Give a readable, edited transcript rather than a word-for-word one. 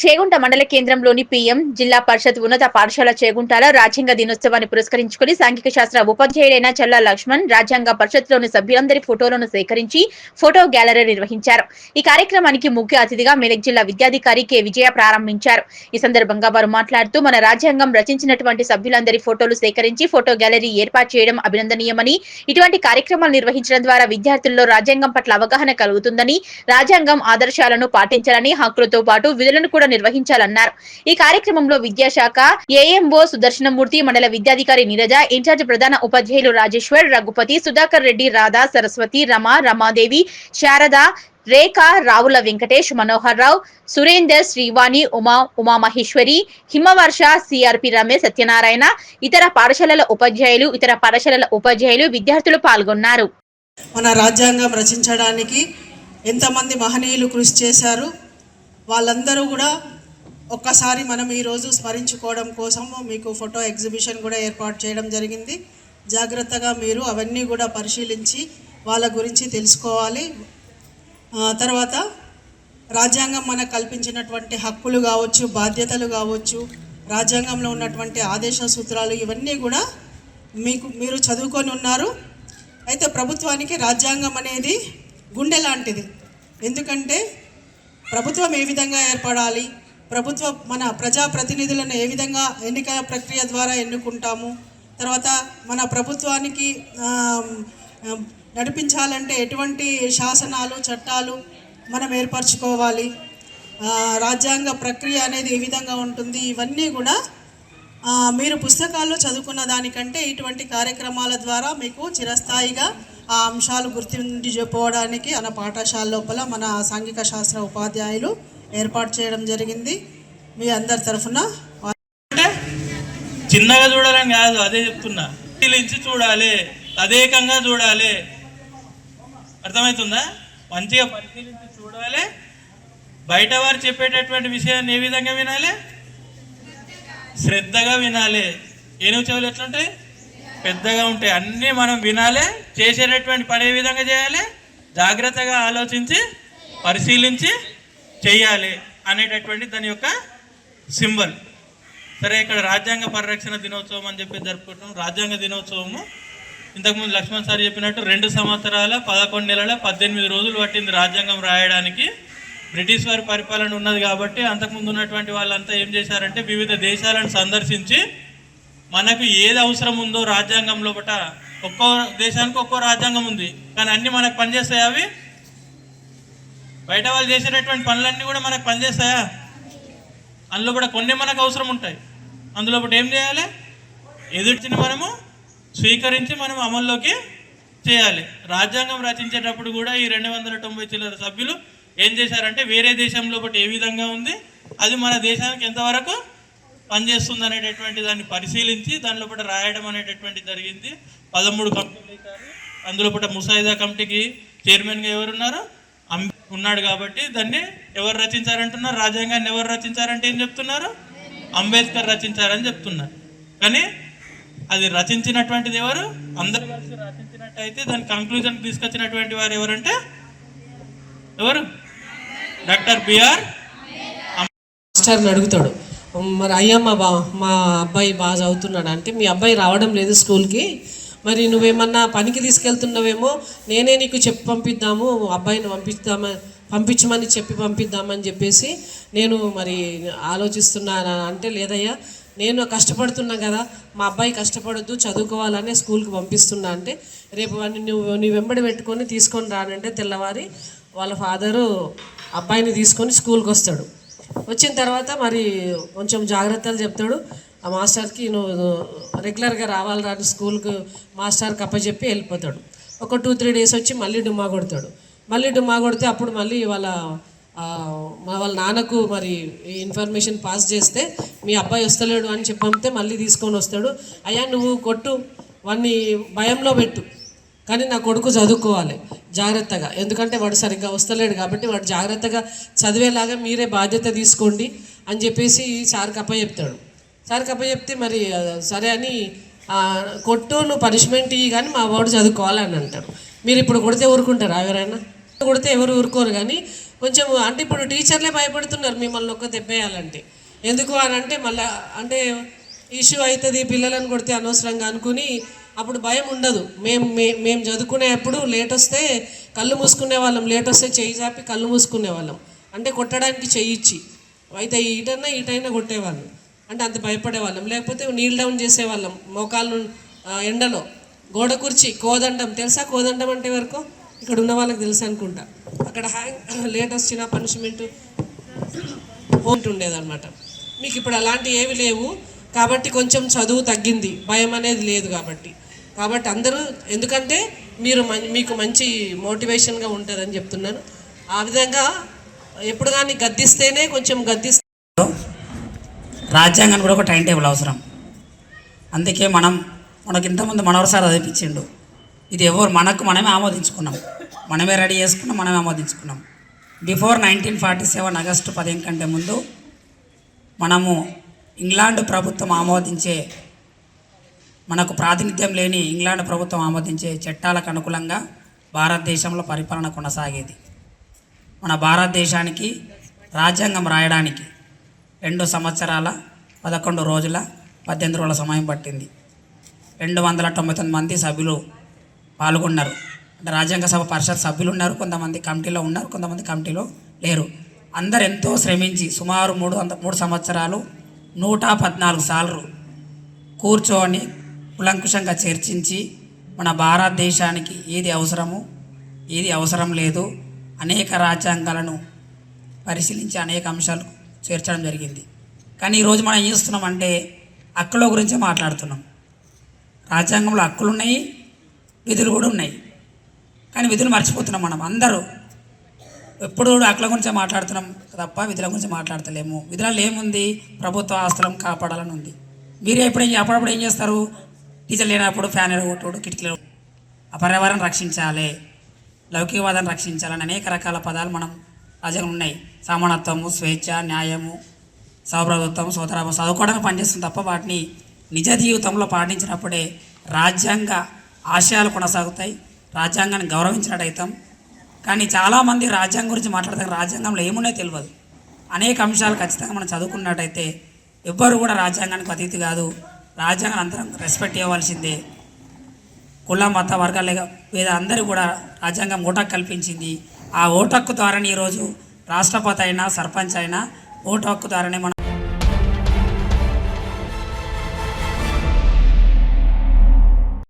చేగుంట మండల కేంద్రంలోని పీఎం జిల్లా పరిషత్ ఉన్నత పాఠశాల చేగుంటల రాజ్యాంగ దినోత్సవాన్ని పురస్కరించుకుని సాంఘిక శాస్త్ర ఉపాధ్యాయుడైన చల్లా లక్ష్మణ్ రాజ్యాంగ పరిషత్లోని సభ్యులందరి ఫోటోలను సేకరించి ఫోటో గ్యాలరీ నిర్వహించారు. ఈ కార్యక్రమానికి ముఖ్య అతిథిగా మెదక్ జిల్లా విద్యాధికారి కె విజయ ప్రారంభించారు. ఈ సందర్భంగా వారు మాట్లాడుతూ మన రాజ్యాంగం రచించినటువంటి సభ్యులందరి ఫోటోలు సేకరించి ఫోటో గ్యాలరీ ఏర్పాటు చేయడం అభినందనీయమని, ఇటువంటి కార్యక్రమాలు నిర్వహించడం ద్వారా విద్యార్థుల్లో రాజ్యాంగం పట్ల అవగాహన కలుగుతుందని, రాజ్యాంగం ఆదర్శాలను పాటించాలని, హక్కులతో పాటు విధులను కూడా నిర్వహించాలన్నారు. ఈ కార్యక్రమంలో విద్యాశాఖ ఏఎంఓ సుదర్శనమూర్తి, మండల విద్యాధికారి నీరజ, ఇన్ఛార్జ్ ప్రధాన ఉపాధ్యాయులు రాజేశ్వర్, రఘుపతి, సుధాకర్ రెడ్డి, రాధా, సరస్వతి, రమాదేవి, శారద, రేఖ, రావుల వెంకటేష్, మనోహర్ రావు, సురేందర్, శ్రీవాణి, ఉమామహేశ్వరి, హిమవర్ష, సిఆర్పి రమేష్, సత్యనారాయణ, ఇతర పాఠశాలల ఉపాధ్యాయులు విద్యార్థులు పాల్గొన్నారు. మన రాజ్యాంగం రచించడానికి ఎంతమంది మహనీయులు కృషి చేశారు, వాళ్ళందరూ కూడా ఒక్కసారి మనం ఈరోజు స్మరించుకోవడం కోసం మీకు ఫోటో ఎగ్జిబిషన్ కూడా ఏర్పాటు చేయడం జరిగింది. జాగ్రత్తగా మీరు అవన్నీ కూడా పరిశీలించి వాళ్ళ గురించి తెలుసుకోవాలి. తర్వాత రాజ్యాంగం మనకు కల్పించినటువంటి హక్కులు కావచ్చు, బాధ్యతలు కావచ్చు, రాజ్యాంగంలో ఉన్నటువంటి ఆదేశ సూత్రాలు ఇవన్నీ కూడా మీరు చదువుకొని ఉన్నారు. అయితే ప్రభుత్వానికి రాజ్యాంగం అనేది గుండె లాంటిది. ఎందుకంటే ప్రభుత్వం ఏ విధంగా ఏర్పడాలి, మన ప్రజాప్రతినిధులను ఏ విధంగా ఎన్నికల ప్రక్రియ ద్వారా ఎన్నుకుంటాము, తర్వాత మన ప్రభుత్వానికి నడిపించాలంటే ఎటువంటి శాసనాలు, చట్టాలు మనం ఏర్పరచుకోవాలి, రాజ్యాంగ ప్రక్రియ అనేది ఏ విధంగా ఉంటుంది, ఇవన్నీ కూడా మీరు పుస్తకాల్లో చదువుకున్న దానికంటే ఇటువంటి కార్యక్రమాల ద్వారా మీకు చిరస్థాయిగా ఆ అంశాలు గుర్తుండిపోవడానికి మన పాఠశాల లోపల మన సాంఘిక శాస్త్ర ఉపాధ్యాయులు ఏర్పాటు చేయడం జరిగింది. మీ అందరి తరఫున చిన్నగా చూడాలని కాదు, అదే చెప్తున్నా, పరిశీలించి చూడాలి, తదేకంగా చూడాలి. అర్థమవుతుందా? మంచిగా పరిశీలించి చూడాలి. బయట వారు చెప్పేటటువంటి విషయాన్ని ఏ విధంగా వినాలి? శ్రద్ధగా వినాలి. ఏనుగు చెవులు ఎట్లుంటాయి? పెద్దగా ఉంటాయి. అన్నీ మనం వినాలి. చేసేటటువంటి పని ఏ విధంగా చేయాలి? జాగ్రత్తగా ఆలోచించి పరిశీలించి చేయాలి అనేటటువంటి దాని యొక్క సింబల్. సరే, ఇక్కడ రాజ్యాంగ పరిరక్షణ దినోత్సవం అని చెప్పి జరుపుకుంటాం. రాజ్యాంగ దినోత్సవము ఇంతకుముందు లక్ష్మణ్ సార్ చెప్పినట్టు 2 సంవత్సరాల 11 నెలల 18 రోజులు పట్టింది రాజ్యాంగం రాయడానికి. బ్రిటిష్ వారి పరిపాలన ఉన్నది కాబట్టి అంతకుముందు ఉన్నటువంటి వాళ్ళంతా ఏం చేశారంటే వివిధ దేశాలను సందర్శించి మనకు ఏది అవసరం ఉందో రాజ్యాంగం లోపల, ఒక్కో దేశానికి ఒక్కో రాజ్యాంగం ఉంది, కానీ అన్నీ మనకు పనిచేస్తాయా? అవి బయట వాళ్ళు చేసేటటువంటి పనులన్నీ కూడా మనకు పనిచేస్తాయా? అందులో కూడా కొన్ని మనకు అవసరం ఉంటాయి. అందులో ఒకటి ఏం చేయాలి? ఎదుటిని మనము స్వీకరించి మనం అమల్లోకి చేయాలి. రాజ్యాంగం రచించేటప్పుడు కూడా ఈ 290 చిల్లర సభ్యులు ఏం చేశారంటే వేరే దేశంలో ఒకటి ఏ విధంగా ఉంది, అది మన దేశానికి ఎంతవరకు పనిచేస్తుంది అనేటటువంటి దాన్ని పరిశీలించి దానిలో కూడా రాయడం అనేటటువంటి జరిగింది. 13 కమిటీలు వేశారు. అందులో కూడా ముసాయిదా కమిటీకి చైర్మన్గా ఎవరున్నారు? ఉన్నాడు. కాబట్టి దాన్ని ఎవరు రచించారంటున్నారు? రాజ్యాంగాన్ని ఎవరు రచించారంటే ఏం చెప్తున్నారు? అంబేద్కర్ రచించారని చెప్తున్నారు. కానీ అది రచించినటువంటిది ఎవరు? అందరూ కలిసి రచించినట్టయితే దాని కంక్లూజన్ తీసుకొచ్చినటువంటి వారు ఎవరంటే ఎవరు? డాక్టర్ బిఆర్ మాస్టర్ని అడుగుతాడు, మరి అయ్యా మా అబ్బాయి బాగా చదువుతున్నాడు అంటే, మీ అబ్బాయి రావడం లేదు స్కూల్కి, మరి నువ్వేమన్నా పనికి తీసుకెళ్తున్నావేమో, నేనే నీకు చెప్పి పంపిద్దాము, అబ్బాయిని పంపించమని చెప్పి పంపిద్దామని చెప్పేసి నేను మరి ఆలోచిస్తున్నాను అంటే, లేదయ్యా నేను కష్టపడుతున్నా కదా, మా అబ్బాయి కష్టపడొద్దు, చదువుకోవాలనే స్కూల్కి పంపిస్తున్నా అంటే, రేపు నువ్వు వెంబడి పెట్టుకొని తీసుకొని రానంటే తెల్లవారి వాళ్ళ ఫాదరు అబ్బాయిని తీసుకొని స్కూల్కి వస్తాడు. వచ్చిన తర్వాత మరి కొంచెం జాగ్రత్తలు చెప్తాడు. ఆ మాస్టర్కి నువ్వు రెగ్యులర్గా రావాలి రాని స్కూల్కి మాస్టర్కి అప్పచెప్పి వెళ్ళిపోతాడు. ఒక 2-3 డేస్ వచ్చి మళ్ళీ డుమ్మా కొడతాడు. మళ్ళీ డుమ్మా కొడితే అప్పుడు మళ్ళీ వాళ్ళ నాన్నకు మరి ఇన్ఫర్మేషన్ పాస్ చేస్తే మీ అబ్బాయి వస్తలేడు అని చెప్పితే మళ్ళీ తీసుకొని వస్తాడు. అయ్యా నువ్వు కొట్టు, వాడిని భయంలో పెట్టు, కానీ నా కొడుకు చదువుకోవాలి జాగ్రత్తగా, ఎందుకంటే వాడు సరిగ్గా వస్తలేడు కాబట్టి వాడు జాగ్రత్తగా చదివేలాగా మీరే బాధ్యత తీసుకోండి అని చెప్పేసి సార్కి అప్పచెప్తాడు. సార్కి అప్పచెప్తే మరి సరే అని కొట్టు, నువ్వు పనిష్మెంట్ ఇయ్యి, కానీ మా వాడు చదువుకోవాలని అంటాడు. మీరు ఇప్పుడు కొడితే ఊరుకుంటారా? ఎవరైనా కొడితే ఎవరు ఊరుకోరు, కానీ కొంచెం అంటే ఇప్పుడు టీచర్లే భయపడుతున్నారు మిమ్మల్ని ఒక్క దెబ్బేయాలంటే. ఎందుకు అని అంటే మళ్ళీ అంటే ఇష్యూ అవుతుంది, పిల్లలను కొడితే అనవసరంగా అనుకుని అప్పుడు భయం ఉండదు. మేము చదువుకునేప్పుడు లేట్ వస్తే కళ్ళు మూసుకునే వాళ్ళం, లేట్ వస్తే చెయ్యి చాపి కళ్ళు మూసుకునే వాళ్ళం, అంటే కొట్టడానికి చెయ్యి ఇచ్చి, అయితే ఈటైనా కొట్టేవాళ్ళం, అంటే అంత భయపడేవాళ్ళం. లేకపోతే నీల్ డౌన్ చేసేవాళ్ళం మోకాళ్ళు ఎండలో. గోడ కుర్చీ కోదండం తెలుసా? కోదండం అంటే వరకు ఇక్కడ ఉన్న వాళ్ళకి తెలుసు అనుకుంటా. అక్కడ లేట్ వచ్చిన పనిష్మెంట్ ఉండేదన్నమాట. మీకు ఇప్పుడు అలాంటి ఏవి లేవు కాబట్టి కొంచెం చదువు తగ్గింది, భయం అనేది లేదు కాబట్టి అందరూ, ఎందుకంటే మీకు మంచి మోటివేషన్గా ఉంటుందని చెప్తున్నాను. ఆ విధంగా ఎప్పుడు కానీ గద్దిస్తేనే కొంచెం రాజ్యాంగానికి కూడా ఒక టైం టేబుల్ అవసరం. అందుకే మనకి ఇంతకుముందు మనవరు సార్ చదివించిండు. ఇది మనమే ఆమోదించుకున్నాం, మనమే రెడీ చేసుకున్నాం, మనమే ఆమోదించుకున్నాం. బిఫోర్ 1947 ఆగస్టు 15 కంటే ముందు మనము ఇంగ్లాండ్ ప్రభుత్వం ఆమోదించే, మనకు ప్రాతినిధ్యం లేని ఇంగ్లాండ్ ప్రభుత్వం ఆమోదించే చట్టాలకు అనుకూలంగా భారతదేశంలో పరిపాలన కొనసాగేది. మన భారతదేశానికి రాజ్యాంగం రాయడానికి 2 సంవత్సరాల 11 రోజుల 18 రోజుల సమయం పట్టింది. 299 మంది సభ్యులు పాల్గొన్నారు. అంటే రాజ్యాంగ సభ పరిషత్ సభ్యులు ఉన్నారు, కొంతమంది కమిటీలో ఉన్నారు, కొంతమంది కమిటీలో లేరు. అందరు ఎంతో శ్రమించి సుమారు 3 సంవత్సరాలు 114 సార్లు కూర్చొని కులంకుశంగా చర్చించి మన భారతదేశానికి ఏది అవసరము ఏది అవసరం లేదు అనేక రాజ్యాంగాలను పరిశీలించి అనేక అంశాలు చేర్చడం జరిగింది. కానీ ఈరోజు మనం ఏం చేస్తున్నామంటే హక్కుల గురించి మాట్లాడుతున్నాం. రాజ్యాంగంలో హక్కులు ఉన్నాయి, విధులు కూడా ఉన్నాయి, కానీ విధులు మర్చిపోతున్నాం. మనం అందరూ ఎప్పుడు హక్కుల గురించి మాట్లాడుతున్నాం తప్ప విధుల గురించి మాట్లాడతలేము. విధులలో ఏముంది? ప్రభుత్వ ఆస్తులను కాపాడాలని ఉంది. మీరే అప్పుడప్పుడు ఏం చేస్తారు? టీచర్ లేనప్పుడు ఫ్యాన్ ఎరగొట్టుడు, కిటికీలు, పర్యావరణం రక్షించాలి, లౌకికవాదాన్ని రక్షించాలని అనేక రకాల పదాలు మనం రాజ్యాంగం ఉన్నాయి. సమానత్వము, స్వేచ్ఛ, న్యాయము, సౌభ్రతత్వం, సోదరాభం చదువుకోవడానికి పనిచేస్తుంది తప్ప వాటిని నిజ జీవితంలో పాటించినప్పుడే రాజ్యాంగ ఆశయాలు కొనసాగుతాయి, రాజ్యాంగాన్ని గౌరవించినట్టు అవుతాం. కానీ చాలామంది రాజ్యాంగం గురించి మాట్లాడతారు, రాజ్యాంగంలో ఏమున్నాయో తెలియదు. అనేక అంశాలు ఖచ్చితంగా మనం చదువుకున్నట్టయితే ఎవ్వరు కూడా రాజ్యాంగానికి అతీతి కాదు. రాజ్యాంగాన్ని అందరం రెస్పెక్ట్ ఇవ్వాల్సిందే. కుల మత వర్గాల పేద అందరూ కూడా రాజ్యాంగం ఓటకు కల్పించింది. ఆ ఓటు హక్కు ద్వారానే ఈరోజు రాష్ట్రపతి అయినా సర్పంచ్ అయినా ఓటు హక్కు ద్వారానే మనం